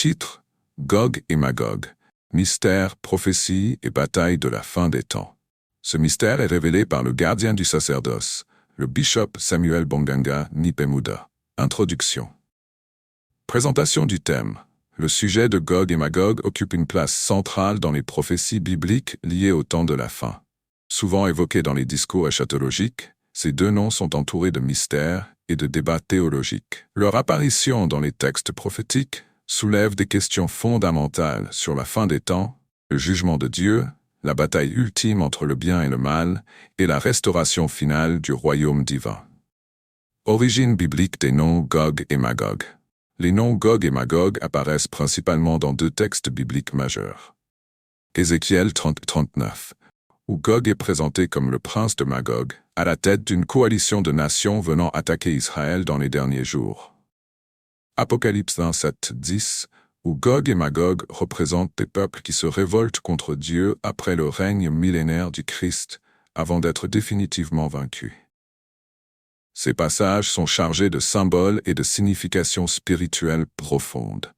Titre: Gog et Magog. Mystère, prophétie et bataille de la fin des temps. Ce mystère est révélé par le gardien du sacerdoce, le bishop Samuel Bonganga Nipemuda. Introduction. Présentation du thème. Le sujet de Gog et Magog occupe une place centrale dans les prophéties bibliques liées au temps de la fin. Souvent évoqués dans les discours eschatologiques, ces deux noms sont entourés de mystères et de débats théologiques. Leur apparition dans les textes prophétiques soulève des questions fondamentales sur la fin des temps, le jugement de Dieu, la bataille ultime entre le bien et le mal, et la restauration finale du royaume divin. Origine biblique des noms Gog et Magog. Les noms Gog et Magog apparaissent principalement dans deux textes bibliques majeurs. Ézéchiel 30-39, où Gog est présenté comme le prince de Magog, à la tête d'une coalition de nations venant attaquer Israël dans les derniers jours. Apocalypse 27-10, où Gog et Magog représentent des peuples qui se révoltent contre Dieu après le règne millénaire du Christ, avant d'être définitivement vaincus. Ces passages sont chargés de symboles et de significations spirituelles profondes.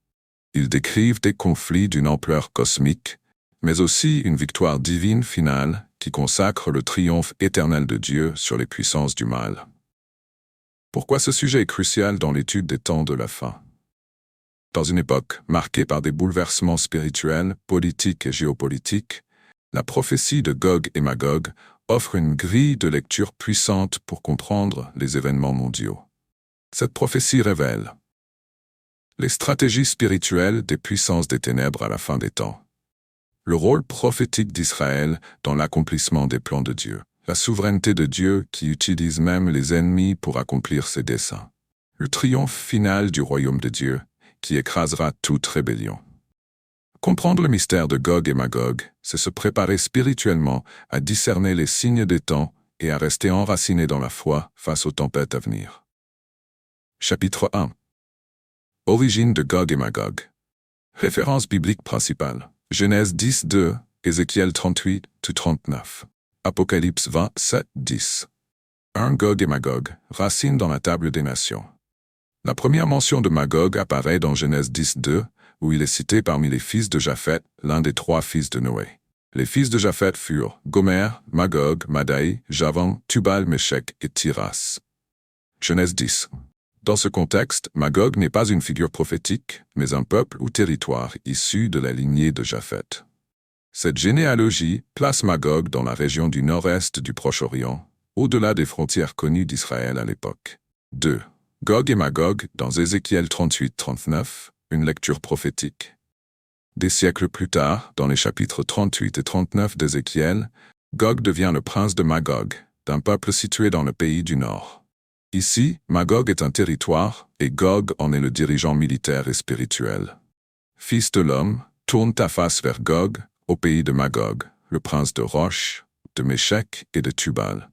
Ils décrivent des conflits d'une ampleur cosmique, mais aussi une victoire divine finale qui consacre le triomphe éternel de Dieu sur les puissances du mal. Pourquoi ce sujet est crucial dans l'étude des temps de la fin? Dans une époque marquée par des bouleversements spirituels, politiques et géopolitiques, la prophétie de Gog et Magog offre une grille de lecture puissante pour comprendre les événements mondiaux. Cette prophétie révèle les stratégies spirituelles des puissances des ténèbres à la fin des temps, le rôle prophétique d'Israël dans l'accomplissement des plans de Dieu, la souveraineté de Dieu qui utilise même les ennemis pour accomplir ses desseins, le triomphe final du royaume de Dieu qui écrasera toute rébellion. Comprendre le mystère de Gog et Magog, c'est se préparer spirituellement à discerner les signes des temps et à rester enraciné dans la foi face aux tempêtes à venir. Chapitre 1. Origine de Gog et Magog. Référence biblique principale. Genèse 10-2, Ézéchiel 38-39. Apocalypse 27-10. 1 Gog et Magog, racine dans la table des nations. La première mention de Magog apparaît dans Genèse 10-2, où il est cité parmi les fils de Japhet, l'un des trois fils de Noé. Les fils de Japhet furent Gomer, Magog, Madai, Javan, Tubal, Méchec et Tiras. Genèse 10. Dans ce contexte, Magog n'est pas une figure prophétique, mais un peuple ou territoire issu de la lignée de Japhet. Cette généalogie place Magog dans la région du nord-est du Proche-Orient, au-delà des frontières connues d'Israël à l'époque. 2. Gog et Magog dans Ézéchiel 38-39, une lecture prophétique. Des siècles plus tard, dans les chapitres 38 et 39 d'Ézéchiel, Gog devient le prince de Magog, d'un peuple situé dans le pays du Nord. Ici, Magog est un territoire et Gog en est le dirigeant militaire et spirituel. Fils de l'homme, tourne ta face vers Gog, au pays de Magog, le prince de Roche, de Méchec et de Tubal.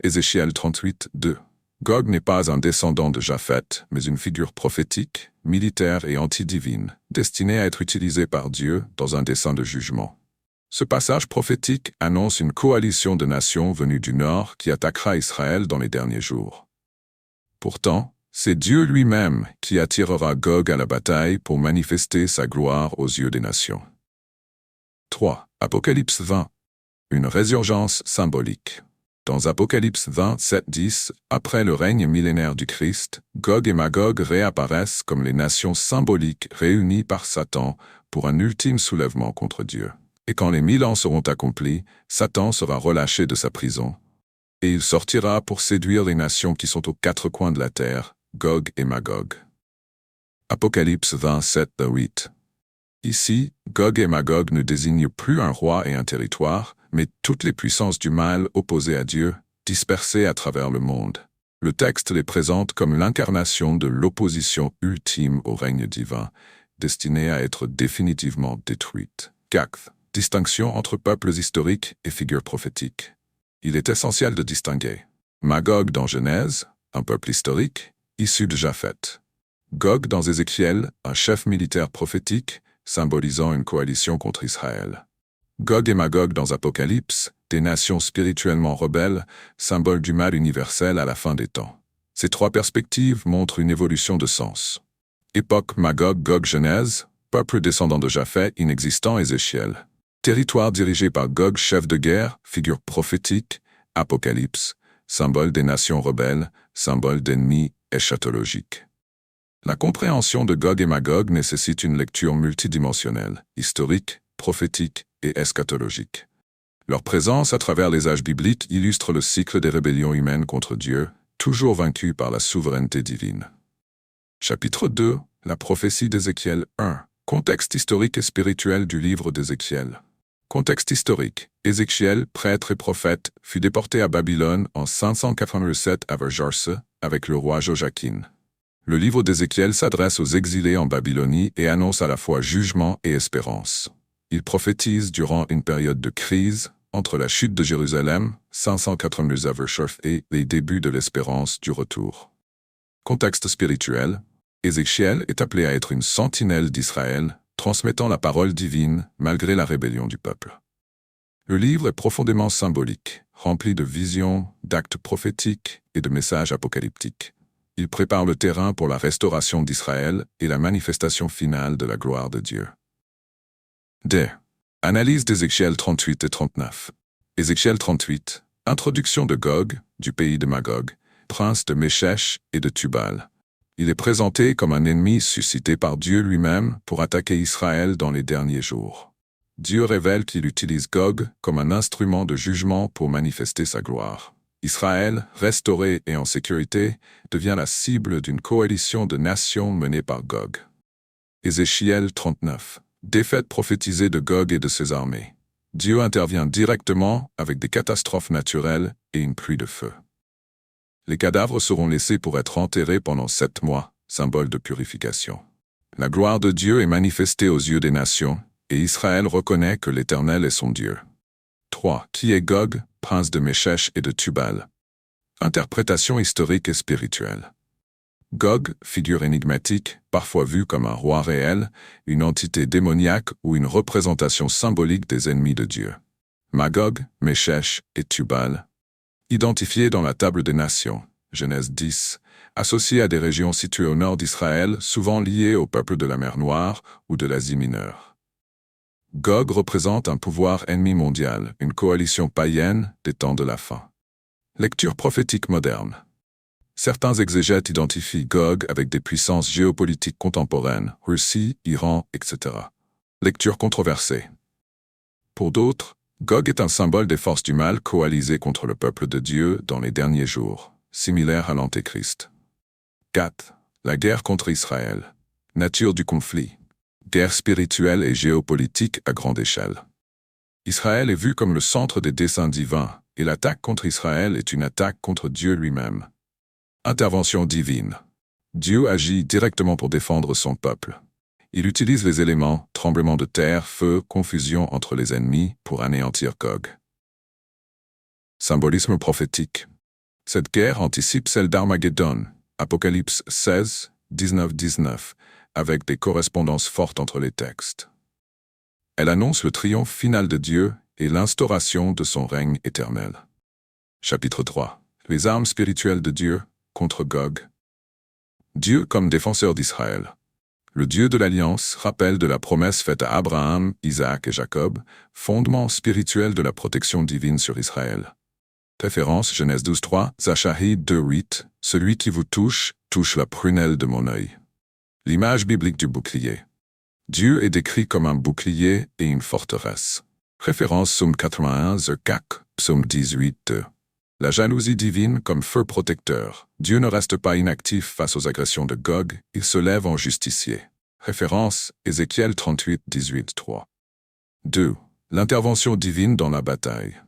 Ézéchiel 38-2. Gog n'est pas un descendant de Japhet, mais une figure prophétique, militaire et antidivine, destinée à être utilisée par Dieu dans un dessein de jugement. Ce passage prophétique annonce une coalition de nations venues du Nord qui attaquera Israël dans les derniers jours. Pourtant, c'est Dieu lui-même qui attirera Gog à la bataille pour manifester sa gloire aux yeux des nations. 3. Apocalypse 20. Une résurgence symbolique. Dans Apocalypse 27-10, après le règne millénaire du Christ, Gog et Magog réapparaissent comme les nations symboliques réunies par Satan pour un ultime soulèvement contre Dieu. Et quand les 1000 ans seront accomplis, Satan sera relâché de sa prison, et il sortira pour séduire les nations qui sont aux quatre coins de la terre, Gog et Magog. Apocalypse 27-8. Ici, Gog et Magog ne désignent plus un roi et un territoire, mais toutes les puissances du mal opposées à Dieu, dispersées à travers le monde. Le texte les présente comme l'incarnation de l'opposition ultime au règne divin, destinée à être définitivement détruite. 4. Distinction entre peuples historiques et figures prophétiques. Il est essentiel de distinguer Magog dans Genèse, un peuple historique, issu de Japhet. Gog dans Ézéchiel, un chef militaire prophétique, symbolisant une coalition contre Israël. Gog et Magog dans Apocalypse, des nations spirituellement rebelles, symbole du mal universel à la fin des temps. Ces trois perspectives montrent une évolution de sens. Époque Magog-Gog Genèse, Peuple descendant de Japheth, inexistant Ézéchiel. Territoire dirigé par Gog, chef de guerre, figure prophétique, Apocalypse, symbole des nations rebelles, symbole d'ennemis eschatologiques. La compréhension de Gog et Magog nécessite une lecture multidimensionnelle, historique, prophétique et eschatologique. Leur présence à travers les âges bibliques illustre le cycle des rébellions humaines contre Dieu, toujours vaincues par la souveraineté divine. Chapitre 2. La prophétie d'Ézéchiel 1. Contexte historique et spirituel du livre d'Ézéchiel. Contexte historique. Ézéchiel, prêtre et prophète, fut déporté à Babylone en 587 avant Jarse avec le roi Joachim. Le livre d'Ézéchiel s'adresse aux exilés en Babylonie et annonce à la fois jugement et espérance. Il prophétise durant une période de crise entre la chute de Jérusalem, 582 avant Jarse, et les débuts de l'espérance du retour. Contexte spirituel. Ézéchiel est appelé à être une sentinelle d'Israël, transmettant la parole divine malgré la rébellion du peuple. Le livre est profondément symbolique, rempli de visions, d'actes prophétiques et de messages apocalyptiques. Il prépare le terrain pour la restauration d'Israël et la manifestation finale de la gloire de Dieu. D. Analyse d'Ézéchiel 38 et 39. Ézéchiel 38. Introduction de Gog, du pays de Magog, prince de Méchèch et de Tubal. Il est présenté comme un ennemi suscité par Dieu lui-même pour attaquer Israël dans les derniers jours. Dieu révèle qu'il utilise Gog comme un instrument de jugement pour manifester sa gloire. Israël, restauré et en sécurité, devient la cible d'une coalition de nations menée par Gog. Ézéchiel 39. Défaite prophétisée de Gog et de ses armées. Dieu intervient directement avec des catastrophes naturelles et une pluie de feu. Les cadavres seront laissés pour être enterrés pendant 7 mois, symbole de purification. La gloire de Dieu est manifestée aux yeux des nations, et Israël reconnaît que l'Éternel est son Dieu. 3. Qui est Gog, prince de Méchèch et de Tubal? Interprétation historique et spirituelle. Gog, figure énigmatique, parfois vue comme un roi réel, une entité démoniaque ou une représentation symbolique des ennemis de Dieu. Magog, Méchèch et Tubal. Identifiés dans la table des nations, Genèse 10, associés à des régions situées au nord d'Israël, souvent liées au peuple de la mer Noire ou de l'Asie mineure. Gog représente un pouvoir ennemi mondial, une coalition païenne des temps de la fin. Lecture prophétique moderne. Certains exégètes identifient Gog avec des puissances géopolitiques contemporaines, Russie, Iran, etc. Lecture controversée. Pour d'autres, Gog est un symbole des forces du mal coalisées contre le peuple de Dieu dans les derniers jours, similaire à l'Antéchrist. 4. La guerre contre Israël. Nature du conflit. Guerre spirituelle et géopolitique à grande échelle. Israël est vu comme le centre des desseins divins, et l'attaque contre Israël est une attaque contre Dieu lui-même. Intervention divine. Dieu agit directement pour défendre son peuple. Il utilise les éléments, tremblement de terre, feu, confusion entre les ennemis pour anéantir Gog. Symbolisme prophétique. Cette guerre anticipe celle d'Armageddon, Apocalypse 16, 19-19, avec des correspondances fortes entre les textes. Elle annonce le triomphe final de Dieu et l'instauration de son règne éternel. Chapitre 3. Les armes spirituelles de Dieu contre Gog. Dieu comme défenseur d'Israël. Le Dieu de l'Alliance rappelle de la promesse faite à Abraham, Isaac et Jacob, fondement spirituel de la protection divine sur Israël. Référence Genèse 12.3, Zacharie 2.8, celui qui vous touche, touche la prunelle de mon œil. L'image biblique du bouclier. Dieu est décrit comme un bouclier et une forteresse. Référence Psaume 81, Zerkak, Psaume 18.2. La jalousie divine comme feu protecteur. Dieu ne reste pas inactif face aux agressions de Gog, il se lève en justicier. Référence Ézéchiel 38, 18.3. 2. L'intervention divine dans la bataille.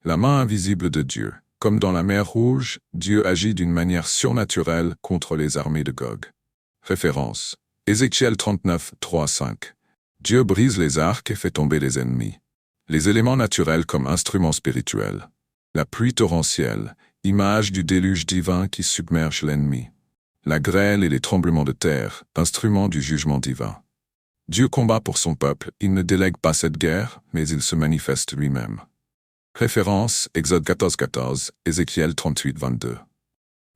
La main invisible de Dieu. Comme dans la mer Rouge, Dieu agit d'une manière surnaturelle contre les armées de Gog. Référence Ézéchiel 39, 3-5. Dieu brise les arcs et fait tomber les ennemis. Les éléments naturels comme instruments spirituels. La pluie torrentielle, image du déluge divin qui submerge l'ennemi. La grêle et les tremblements de terre, instruments du jugement divin. Dieu combat pour son peuple, il ne délègue pas cette guerre, mais il se manifeste lui-même. Référence Exode 14, Ézéchiel 38, 22.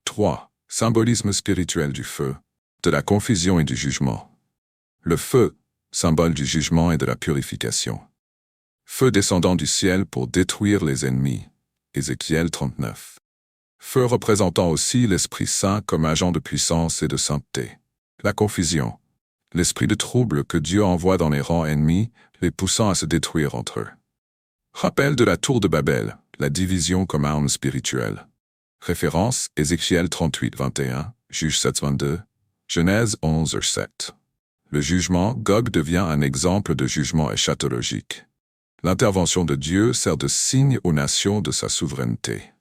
3. Symbolisme spirituel du feu, de la confusion et du jugement. Le feu, symbole du jugement et de la purification. Feu descendant du ciel pour détruire les ennemis. Ézéchiel 39. Feu représentant aussi l'Esprit Saint comme agent de puissance et de sainteté. La confusion. L'esprit de trouble que Dieu envoie dans les rangs ennemis, les poussant à se détruire entre eux. Rappel de la tour de Babel, la division comme arme spirituelle. Référence, Ézéchiel 38, 21, Juge 7, 22, Genèse 11, 7. Le jugement, Gog devient un exemple de jugement eschatologique. L'intervention de Dieu sert de signe aux nations de sa souveraineté.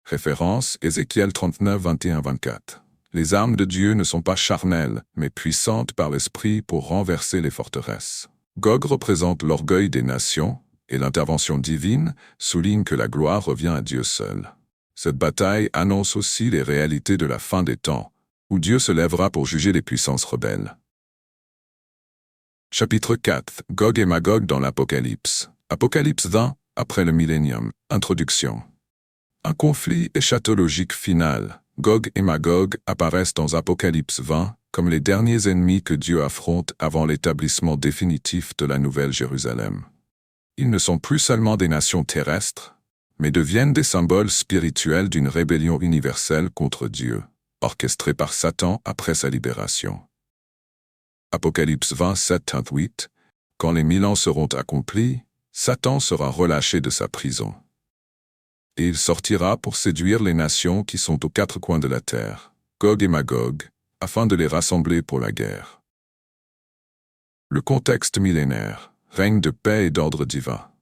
Référence, Ézéchiel 39, 21, 24. Les armes de Dieu ne sont pas charnelles, mais puissantes par l'Esprit pour renverser les forteresses. Gog représente l'orgueil des nations, et l'intervention divine souligne que la gloire revient à Dieu seul. Cette bataille annonce aussi les réalités de la fin des temps, où Dieu se lèvera pour juger les puissances rebelles. Chapitre 4. Gog et Magog dans l'Apocalypse. Apocalypse 20, après le millénium. Introduction. Un conflit eschatologique final. Gog et Magog apparaissent dans Apocalypse 20 comme les derniers ennemis que Dieu affronte avant l'établissement définitif de la Nouvelle Jérusalem. Ils ne sont plus seulement des nations terrestres, mais deviennent des symboles spirituels d'une rébellion universelle contre Dieu, orchestrée par Satan après sa libération. Apocalypse 27, 8. Quand les 1000 ans seront accomplis, Satan sera relâché de sa prison. Et il sortira pour séduire les nations qui sont aux quatre coins de la terre, Gog et Magog, afin de les rassembler pour la guerre. Le contexte millénaire, règne de paix et d'ordre divin.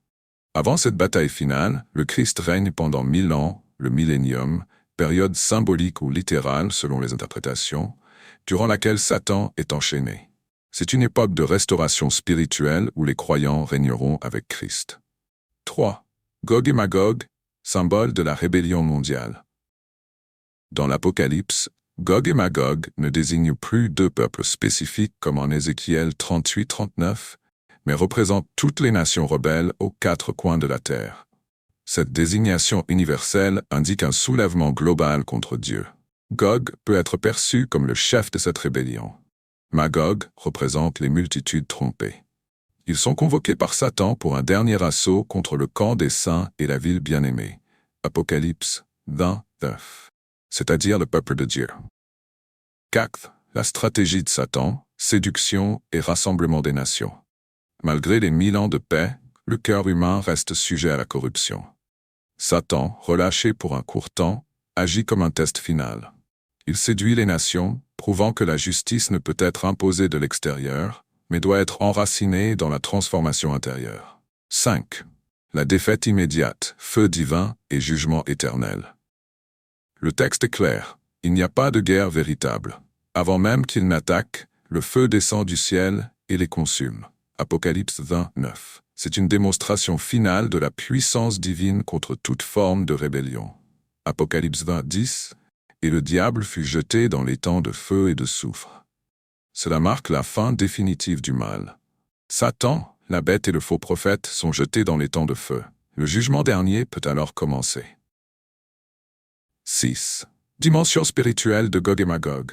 Avant cette bataille finale, le Christ règne pendant 1000 ans, le millénium, période symbolique ou littérale selon les interprétations, durant laquelle Satan est enchaîné. C'est une époque de restauration spirituelle où les croyants régneront avec Christ. 3. Gog et Magog, symbole de la rébellion mondiale. Dans l'Apocalypse, Gog et Magog ne désignent plus deux peuples spécifiques comme en Ézéchiel 38-39, mais représentent toutes les nations rebelles aux quatre coins de la terre. Cette désignation universelle indique un soulèvement global contre Dieu. Gog peut être perçu comme le chef de cette rébellion. Magog représente les multitudes trompées. Ils sont convoqués par Satan pour un dernier assaut contre le camp des saints et la ville bien-aimée. Apocalypse 29, c'est-à-dire le peuple de Dieu. 4. La stratégie de Satan, séduction et rassemblement des nations. Malgré les 1000 ans de paix, le cœur humain reste sujet à la corruption. Satan, relâché pour un court temps, agit comme un test final. Il séduit les nations, prouvant que la justice ne peut être imposée de l'extérieur, mais doit être enracinée dans la transformation intérieure. 5. La défaite immédiate, feu divin et jugement éternel. Le texte est clair, il n'y a pas de guerre véritable. Avant même qu'ils n'attaquent, le feu descend du ciel et les consume. Apocalypse 29. C'est une démonstration finale de la puissance divine contre toute forme de rébellion. Apocalypse 20, 10. Et le diable fut jeté dans les temps de feu et de soufre. Cela marque la fin définitive du mal. Satan, la bête et le faux prophète sont jetés dans les temps de feu. Le jugement dernier peut alors commencer. 6. Dimension spirituelle de Gog et Magog.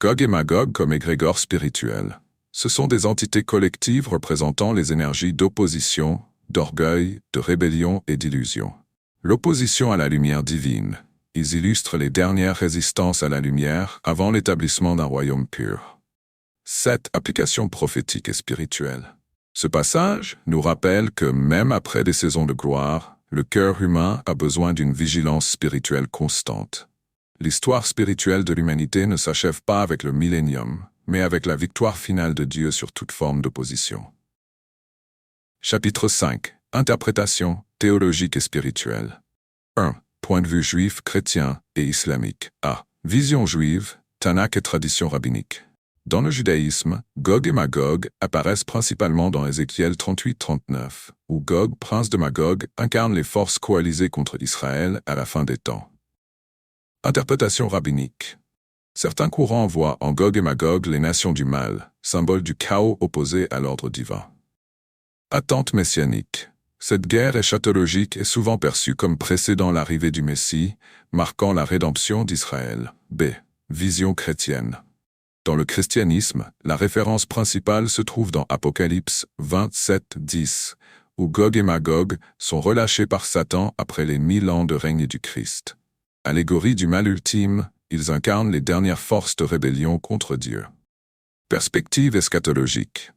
Gog et Magog comme égrégore spirituel. Ce sont des entités collectives représentant les énergies d'opposition, d'orgueil, de rébellion et d'illusion. L'opposition à la lumière divine. Ils illustrent les dernières résistances à la lumière avant l'établissement d'un royaume pur. 7. Application prophétique et spirituelle. Ce passage nous rappelle que même après des saisons de gloire, le cœur humain a besoin d'une vigilance spirituelle constante. L'histoire spirituelle de l'humanité ne s'achève pas avec le millénium, mais avec la victoire finale de Dieu sur toute forme d'opposition. Chapitre 5. Interprétation théologique et spirituelle. 1. Point de vue juif, chrétien et islamique. A. Vision juive, Tanakh et tradition rabbinique. Dans le judaïsme, Gog et Magog apparaissent principalement dans Ézéchiel 38-39, où Gog, prince de Magog, incarne les forces coalisées contre Israël à la fin des temps. Interprétation rabbinique. Certains courants voient en Gog et Magog les nations du mal, symbole du chaos opposé à l'ordre divin. Attente messianique. Cette guerre eschatologique est souvent perçue comme précédant l'arrivée du Messie, marquant la rédemption d'Israël. B. Vision chrétienne. Dans le christianisme, la référence principale se trouve dans Apocalypse 27:10, où Gog et Magog sont relâchés par Satan après les 1000 ans de règne du Christ. Allégorie du mal ultime, ils incarnent les dernières forces de rébellion contre Dieu. Perspective eschatologique.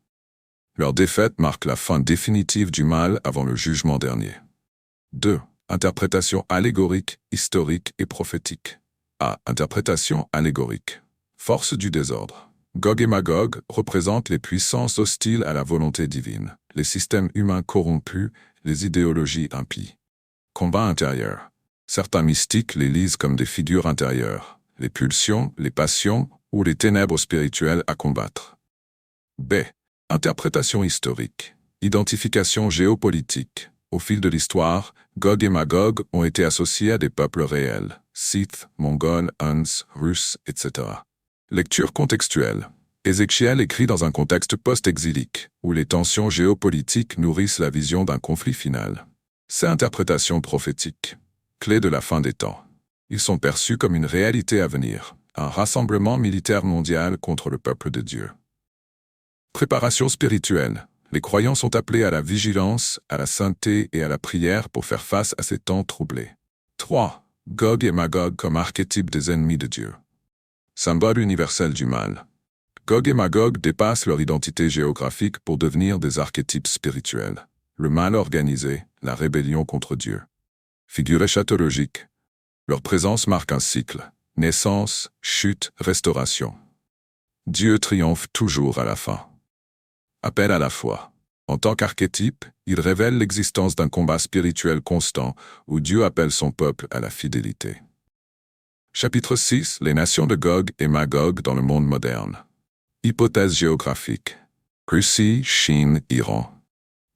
Leur défaite marque la fin définitive du mal avant le jugement dernier. 2. Interprétation allégorique, historique et prophétique. A. Interprétation allégorique. Force du désordre. Gog et Magog représentent les puissances hostiles à la volonté divine, les systèmes humains corrompus, les idéologies impies. Combat intérieur. Certains mystiques les lisent comme des figures intérieures, les pulsions, les passions ou les ténèbres spirituelles à combattre. B. Interprétation historique. Identification géopolitique. Au fil de l'histoire, Gog et Magog ont été associés à des peuples réels, Scythes, Mongols, Huns, Russes, etc. Lecture contextuelle. Ézéchiel écrit dans un contexte post-exilique, où les tensions géopolitiques nourrissent la vision d'un conflit final. Ces interprétations prophétiques, clés de la fin des temps. Ils sont perçus comme une réalité à venir, un rassemblement militaire mondial contre le peuple de Dieu. Préparation spirituelle. Les croyants sont appelés à la vigilance, à la sainteté et à la prière pour faire face à ces temps troublés. 3. Gog et Magog comme archétype des ennemis de Dieu. Symbole universel du mal. Gog et Magog dépassent leur identité géographique pour devenir des archétypes spirituels. Le mal organisé, la rébellion contre Dieu. Figure eschatologique. Leur présence marque un cycle. Naissance, chute, restauration. Dieu triomphe toujours à la fin. Appel à la foi. En tant qu'archétype, il révèle l'existence d'un combat spirituel constant où Dieu appelle son peuple à la fidélité. Chapitre 6. Les nations de Gog et Magog dans le monde moderne. Hypothèse géographique. Russie, Chine, Iran.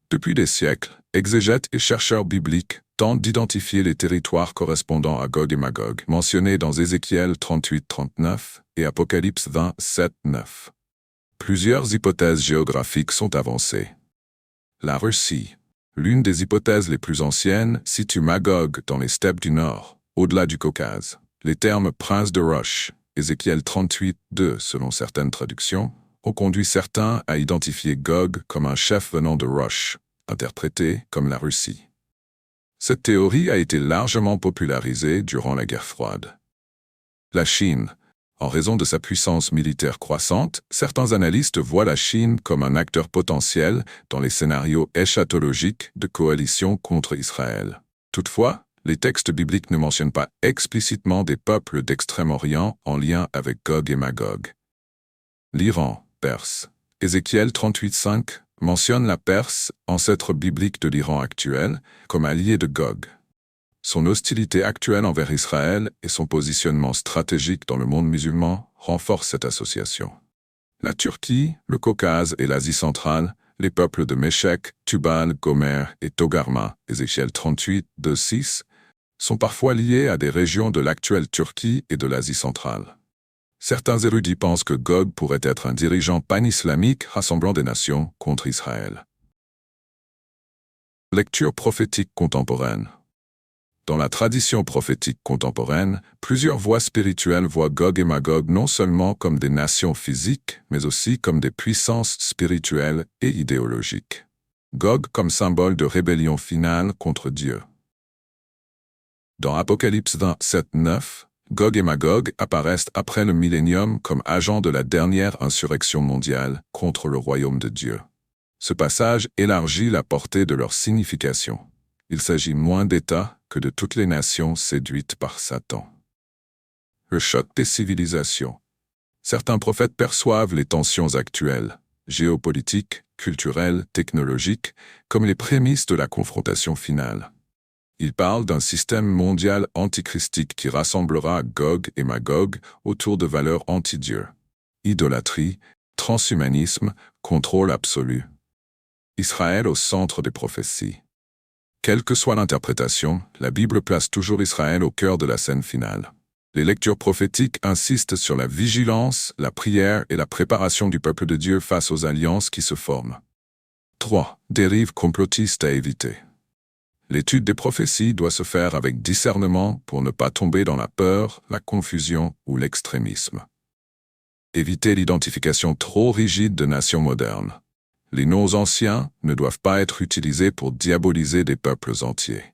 Depuis des siècles, exégètes et chercheurs bibliques tentent d'identifier les territoires correspondant à Gog et Magog, mentionnés dans Ézéchiel 38:39 et Apocalypse 27:9. Plusieurs hypothèses géographiques sont avancées. La Russie. L'une des hypothèses les plus anciennes situe Magog dans les steppes du Nord, au-delà du Caucase. Les termes « prince de Roche » Ézéchiel 38:2 selon certaines traductions, ont conduit certains à identifier Gog comme un chef venant de Roche, interprété comme la Russie. Cette théorie a été largement popularisée durant la guerre froide. La Chine. En raison de sa puissance militaire croissante, certains analystes voient la Chine comme un acteur potentiel dans les scénarios eschatologiques de coalition contre Israël. Toutefois, les textes bibliques ne mentionnent pas explicitement des peuples d'Extrême-Orient en lien avec Gog et Magog. L'Iran, Perse. Ézéchiel 38:5 mentionne la Perse, ancêtre biblique de l'Iran actuel, comme allié de Gog. Son hostilité actuelle envers Israël et son positionnement stratégique dans le monde musulman renforcent cette association. La Turquie, le Caucase et l'Asie centrale, les peuples de Méchek, Tubal, Gomer et Togarma, Ézéchiel 38:2-6, sont parfois liés à des régions de l'actuelle Turquie et de l'Asie centrale. Certains érudits pensent que Gog pourrait être un dirigeant pan-islamique rassemblant des nations contre Israël. Lecture prophétique contemporaine. Dans la tradition prophétique contemporaine, plusieurs voix spirituelles voient Gog et Magog non seulement comme des nations physiques, mais aussi comme des puissances spirituelles et idéologiques. Gog comme symbole de rébellion finale contre Dieu. Dans Apocalypse 27:9, Gog et Magog apparaissent après le millénium comme agents de la dernière insurrection mondiale contre le royaume de Dieu. Ce passage élargit la portée de leur signification. Il s'agit moins d'États que de toutes les nations séduites par Satan. Le choc des civilisations. Certains prophètes perçoivent les tensions actuelles, géopolitiques, culturelles, technologiques, comme les prémices de la confrontation finale. Ils parlent d'un système mondial antichristique qui rassemblera Gog et Magog autour de valeurs anti-Dieu. Idolâtrie, transhumanisme, contrôle absolu. Israël au centre des prophéties. Quelle que soit l'interprétation, la Bible place toujours Israël au cœur de la scène finale. Les lectures prophétiques insistent sur la vigilance, la prière et la préparation du peuple de Dieu face aux alliances qui se forment. 3. Dérive complotiste à éviter. L'étude des prophéties doit se faire avec discernement pour ne pas tomber dans la peur, la confusion ou l'extrémisme. Évitez l'identification trop rigide de nations modernes. Les noms anciens ne doivent pas être utilisés pour diaboliser des peuples entiers.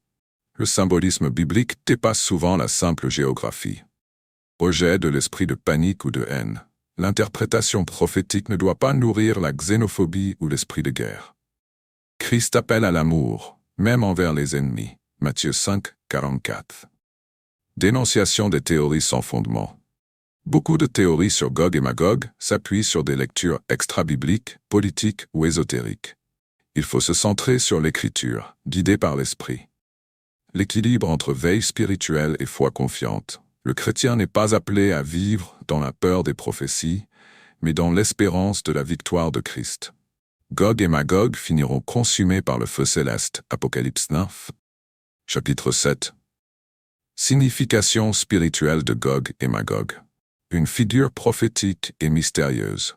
Le symbolisme biblique dépasse souvent la simple géographie. Rejet de l'esprit de panique ou de haine. L'interprétation prophétique ne doit pas nourrir la xénophobie ou l'esprit de guerre. Christ appelle à l'amour, même envers les ennemis. Matthieu 5, 44. Dénonciation des théories sans fondement. Beaucoup de théories sur Gog et Magog s'appuient sur des lectures extra-bibliques, politiques ou ésotériques. Il faut se centrer sur l'écriture, guidée par l'esprit. L'équilibre entre veille spirituelle et foi confiante. Le chrétien n'est pas appelé à vivre dans la peur des prophéties, mais dans l'espérance de la victoire de Christ. Gog et Magog finiront consumés par le feu céleste. Apocalypse 9. Chapitre 7. Signification spirituelle de Gog et Magog. Une figure prophétique et mystérieuse.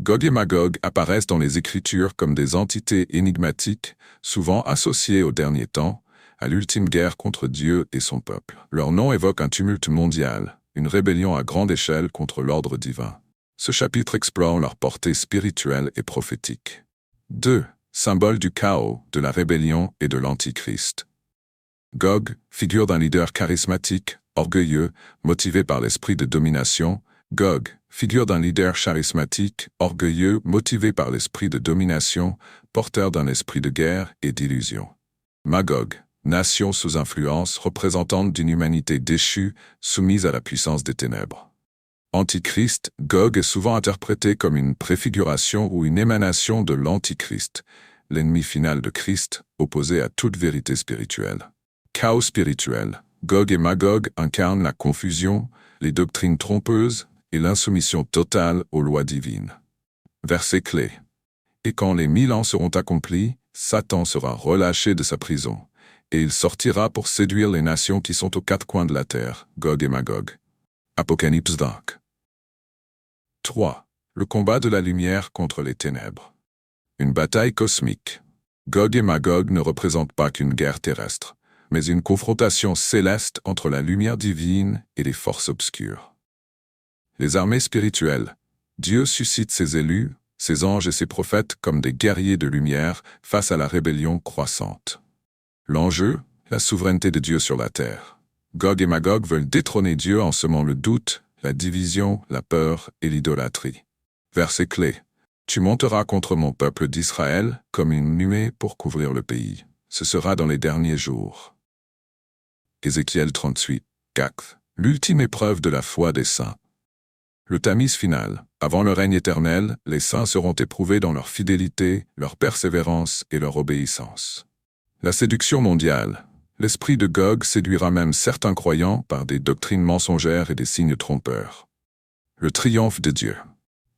Gog et Magog apparaissent dans les Écritures comme des entités énigmatiques, souvent associées au dernier temps, à l'ultime guerre contre Dieu et son peuple. Leur nom évoque un tumulte mondial, une rébellion à grande échelle contre l'ordre divin. Ce chapitre explore leur portée spirituelle et prophétique. 2. Symbole du chaos, de la rébellion et de l'Antichrist. Gog, figure d'un leader charismatique, orgueilleux, motivé par l'esprit de domination. Gog, figure d'un leader charismatique, orgueilleux, motivé par l'esprit de domination, porteur d'un esprit de guerre et d'illusion. Magog, nation sous influence, représentante d'une humanité déchue, soumise à la puissance des ténèbres. Antichrist, Gog est souvent interprété comme une préfiguration ou une émanation de l'Antichrist, l'ennemi final de Christ, opposé à toute vérité spirituelle. Chaos spirituel. Gog et Magog incarnent la confusion, les doctrines trompeuses et l'insoumission totale aux lois divines. Verset clé. Et quand les 1000 ans seront accomplis, Satan sera relâché de sa prison, et il sortira pour séduire les nations qui sont aux quatre coins de la terre. Gog et Magog. Apocalypse 5. 3. Le combat de la lumière contre les ténèbres. Une bataille cosmique. Gog et Magog ne représentent pas qu'une guerre terrestre, mais une confrontation céleste entre la lumière divine et les forces obscures. Les armées spirituelles. Dieu suscite ses élus, ses anges et ses prophètes comme des guerriers de lumière face à la rébellion croissante. L'enjeu, la souveraineté de Dieu sur la terre. Gog et Magog veulent détrôner Dieu en semant le doute, la division, la peur et l'idolâtrie. Verset clé. Tu monteras contre mon peuple d'Israël comme une nuée pour couvrir le pays. Ce sera dans les derniers jours. Ézéchiel 38, 4. L'ultime épreuve de la foi des saints. Le tamis final. Avant le règne éternel, les saints seront éprouvés dans leur fidélité, leur persévérance et leur obéissance. La séduction mondiale. L'esprit de Gog séduira même certains croyants par des doctrines mensongères et des signes trompeurs. Le triomphe de Dieu.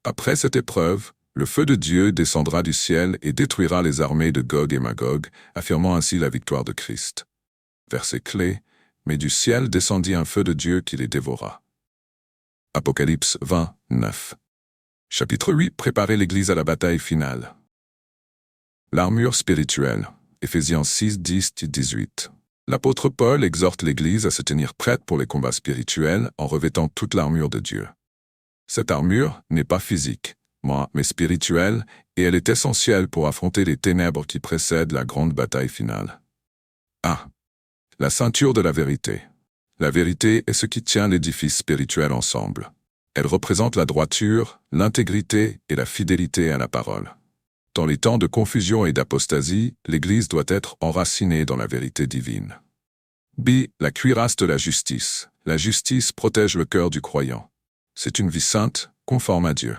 Après cette épreuve, le feu de Dieu descendra du ciel et détruira les armées de Gog et Magog, affirmant ainsi la victoire de Christ. Verset clé. Mais du ciel descendit un feu de Dieu qui les dévora. Apocalypse 20, 9. Chapitre 8. Préparer l'Église à la bataille finale. L'armure spirituelle. Éphésiens 6, 10, 18. L'apôtre Paul exhorte l'Église à se tenir prête pour les combats spirituels en revêtant toute l'armure de Dieu. Cette armure n'est pas physique, mais spirituelle, et elle est essentielle pour affronter les ténèbres qui précèdent la grande bataille finale. 1. La ceinture de la vérité. La vérité est ce qui tient l'édifice spirituel ensemble. Elle représente la droiture, l'intégrité et la fidélité à la parole. Dans les temps de confusion et d'apostasie, l'Église doit être enracinée dans la vérité divine. B. La cuirasse de la justice. La justice protège le cœur du croyant. C'est une vie sainte, conforme à Dieu.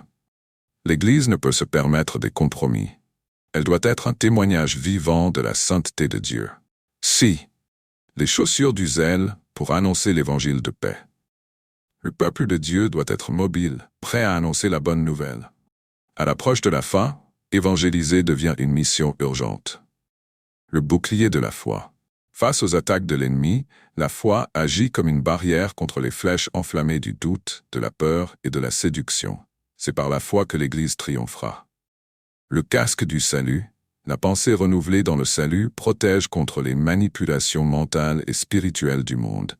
L'Église ne peut se permettre des compromis. Elle doit être un témoignage vivant de la sainteté de Dieu. C. Les chaussures du zèle pour annoncer l'évangile de paix. Le peuple de Dieu doit être mobile, prêt à annoncer la bonne nouvelle. À l'approche de la fin, évangéliser devient une mission urgente. Le bouclier de la foi. Face aux attaques de l'ennemi, la foi agit comme une barrière contre les flèches enflammées du doute, de la peur et de la séduction. C'est par la foi que l'Église triomphera. Le casque du salut. La pensée renouvelée dans le salut protège contre les manipulations mentales et spirituelles du monde.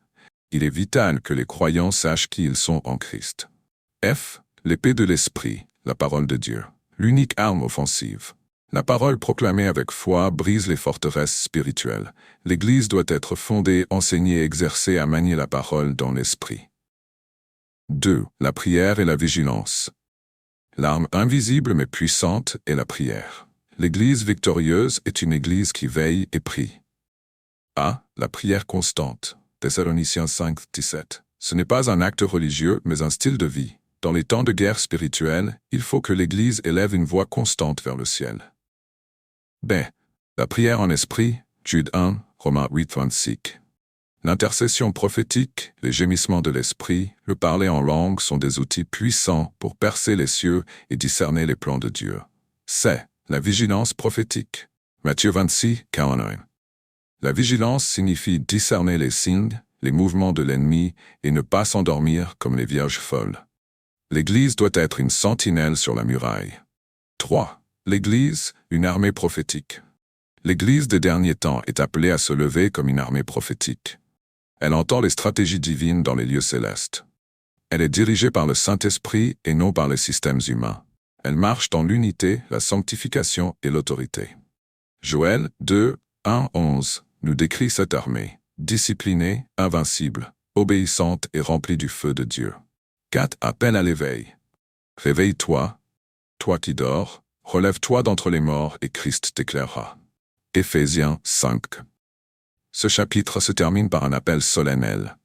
Il est vital que les croyants sachent qui ils sont en Christ. F. L'épée de l'esprit, la parole de Dieu. L'unique arme offensive. La parole proclamée avec foi brise les forteresses spirituelles. L'Église doit être fondée, enseignée et exercée à manier la parole dans l'esprit. 2. La prière et la vigilance. L'arme invisible mais puissante est la prière. L'Église victorieuse est une Église qui veille et prie. A. La prière constante. Thessaloniciens 5, 17. Ce n'est pas un acte religieux, mais un style de vie. Dans les temps de guerre spirituelle, il faut que l'Église élève une voix constante vers le ciel. B. La prière en esprit. Jude 1, Romains 8, 26. L'intercession prophétique, les gémissements de l'esprit, le parler en langue sont des outils puissants pour percer les cieux et discerner les plans de Dieu. C. La vigilance prophétique. Matthieu 26, 49. La vigilance signifie discerner les signes, les mouvements de l'ennemi et ne pas s'endormir comme les vierges folles. L'Église doit être une sentinelle sur la muraille. 3. L'Église, une armée prophétique. L'Église des derniers temps est appelée à se lever comme une armée prophétique. Elle entend les stratégies divines dans les lieux célestes. Elle est dirigée par le Saint-Esprit et non par les systèmes humains. Elle marche dans l'unité, la sanctification et l'autorité. Joël 2, 1, 11 nous décrit cette armée, disciplinée, invincible, obéissante et remplie du feu de Dieu. 4. Appel à l'éveil. Réveille-toi, toi qui dors, relève-toi d'entre les morts et Christ t'éclairera. Éphésiens 5. Ce chapitre se termine par un appel solennel.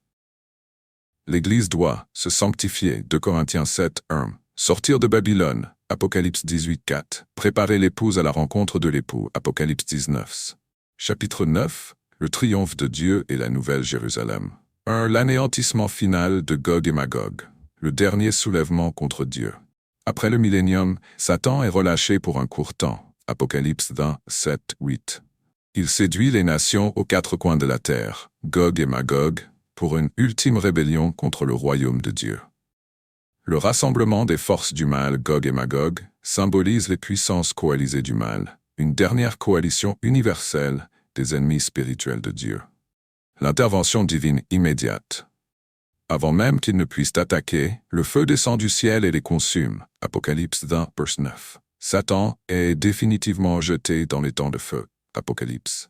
L'Église doit se sanctifier, 2 Corinthiens 7, 1. Sortir de Babylone, Apocalypse 18, 4. Préparer l'épouse à la rencontre de l'époux, Apocalypse 19. Chapitre 9. Le triomphe de Dieu et la Nouvelle Jérusalem. 1. L'anéantissement final de Gog et Magog. Le dernier soulèvement contre Dieu. Après le millénium, Satan est relâché pour un court temps. Apocalypse 20, 7, 8. Il séduit les nations aux quatre coins de la terre, Gog et Magog, pour une ultime rébellion contre le royaume de Dieu. Le rassemblement des forces du mal, Gog et Magog, symbolise les puissances coalisées du mal, une dernière coalition universelle des ennemis spirituels de Dieu. L'intervention divine immédiate. Avant même qu'ils ne puissent attaquer, le feu descend du ciel et les consume. Apocalypse 20, verset 9. Satan est définitivement jeté dans les temps de feu. Apocalypse.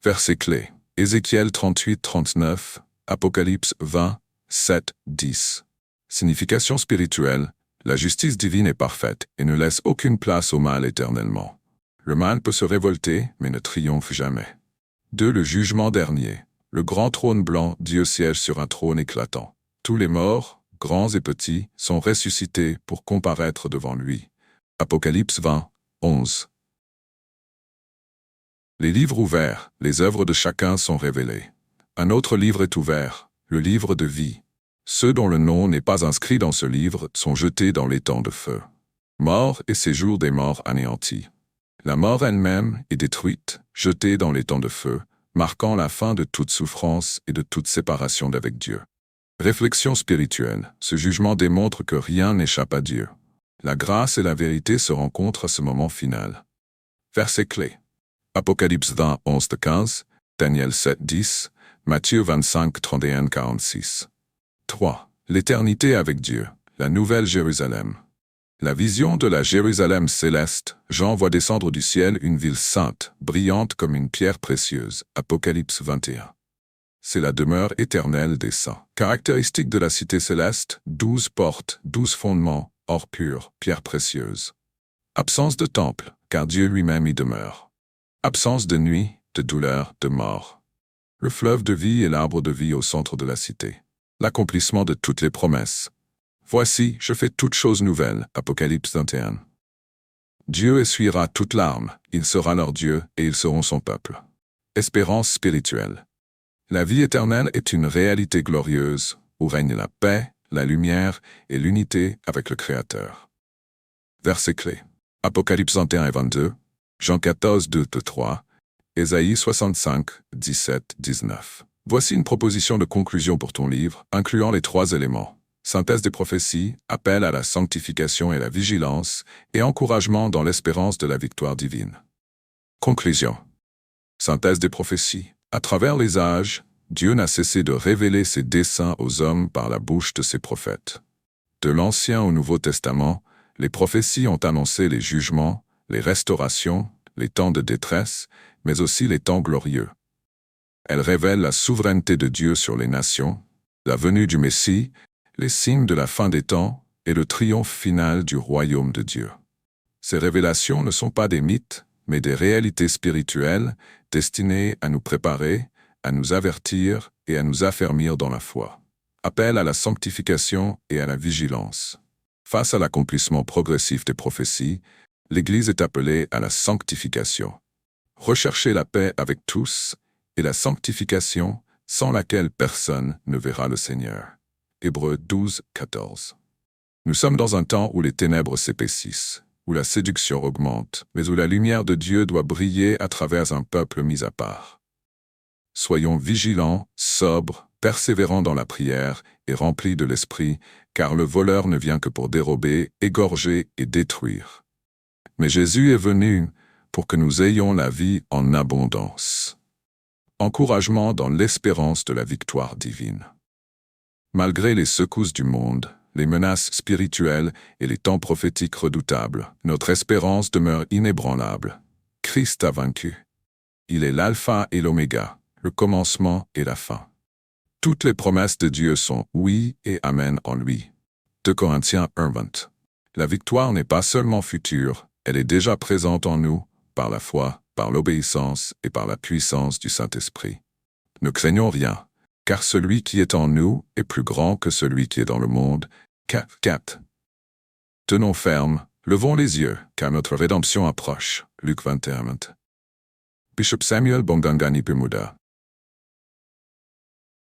Versets clés. Ézéchiel 38, 39, Apocalypse 20, 7, 10. Signification spirituelle. La justice divine est parfaite et ne laisse aucune place au mal éternellement. Le mal peut se révolter, mais ne triomphe jamais. 2. Le jugement dernier. Le grand trône blanc, Dieu siège sur un trône éclatant. Tous les morts, grands et petits, sont ressuscités pour comparaître devant lui. Apocalypse 20, 11. Les livres ouverts, les œuvres de chacun sont révélées. Un autre livre est ouvert, le livre de vie. Ceux dont le nom n'est pas inscrit dans ce livre sont jetés dans les temps de feu. Mort et séjour des morts anéantis. La mort elle-même est détruite, jetée dans les temps de feu, marquant la fin de toute souffrance et de toute séparation d'avec Dieu. Réflexion spirituelle. Ce jugement démontre que rien n'échappe à Dieu. La grâce et la vérité se rencontrent à ce moment final. Versets clés. Apocalypse 20, 11-15, Daniel 7, 10, Matthieu 25, 31, 46. 3. L'éternité avec Dieu, la Nouvelle Jérusalem. La vision de la Jérusalem céleste, Jean voit descendre du ciel une ville sainte, brillante comme une pierre précieuse. Apocalypse 21. C'est la demeure éternelle des saints. Caractéristique de la cité céleste, 12 portes, 12 fondements, or pur, pierre précieuse. Absence de temple, car Dieu lui-même y demeure. Absence de nuit, de douleur, de mort. Le fleuve de vie et l'arbre de vie au centre de la cité. L'accomplissement de toutes les promesses. Voici, je fais toutes choses nouvelles. Apocalypse 21. Dieu essuiera toute larme, il sera leur Dieu et ils seront son peuple. Espérance spirituelle. La vie éternelle est une réalité glorieuse, où règne la paix, la lumière et l'unité avec le Créateur. Versets clés. Apocalypse 21 et 22, Jean 14, 2-3, Ésaïe 65, 17, 19. Voici une proposition de conclusion pour ton livre, incluant les 3 éléments. Synthèse des prophéties, appel à la sanctification et la vigilance, et encouragement dans l'espérance de la victoire divine. Conclusion. Synthèse des prophéties. À travers les âges, Dieu n'a cessé de révéler ses desseins aux hommes par la bouche de ses prophètes. De l'Ancien au Nouveau Testament, les prophéties ont annoncé les jugements, les restaurations, les temps de détresse, mais aussi les temps glorieux. Elles révèlent la souveraineté de Dieu sur les nations, la venue du Messie, les signes de la fin des temps et le triomphe final du royaume de Dieu. Ces révélations ne sont pas des mythes, mais des réalités spirituelles destinées à nous préparer, à nous avertir et à nous affermir dans la foi. Appel à la sanctification et à la vigilance. Face à l'accomplissement progressif des prophéties, l'Église est appelée à la sanctification. Recherchez la paix avec tous et la sanctification sans laquelle personne ne verra le Seigneur. Hébreux 12, 14. Nous sommes dans un temps où les ténèbres s'épaississent, où la séduction augmente, mais où la lumière de Dieu doit briller à travers un peuple mis à part. Soyons vigilants, sobres, persévérants dans la prière et remplis de l'Esprit, car le voleur ne vient que pour dérober, égorger et détruire. Mais Jésus est venu pour que nous ayons la vie en abondance. Encouragement dans l'espérance de la victoire divine. Malgré les secousses du monde, les menaces spirituelles et les temps prophétiques redoutables, notre espérance demeure inébranlable. Christ a vaincu. Il est l'alpha et l'oméga, le commencement et la fin. Toutes les promesses de Dieu sont oui et amen en lui. 2 Corinthiens 1:20. La victoire n'est pas seulement future, elle est déjà présente en nous, par la foi, par l'obéissance et par la puissance du Saint-Esprit. Ne craignons rien, car celui qui est en nous est plus grand que celui qui est dans le monde. 4. Tenons ferme, levons les yeux, car notre rédemption approche. Luc 21. Bishop Samuel Bonganga Nipemuda.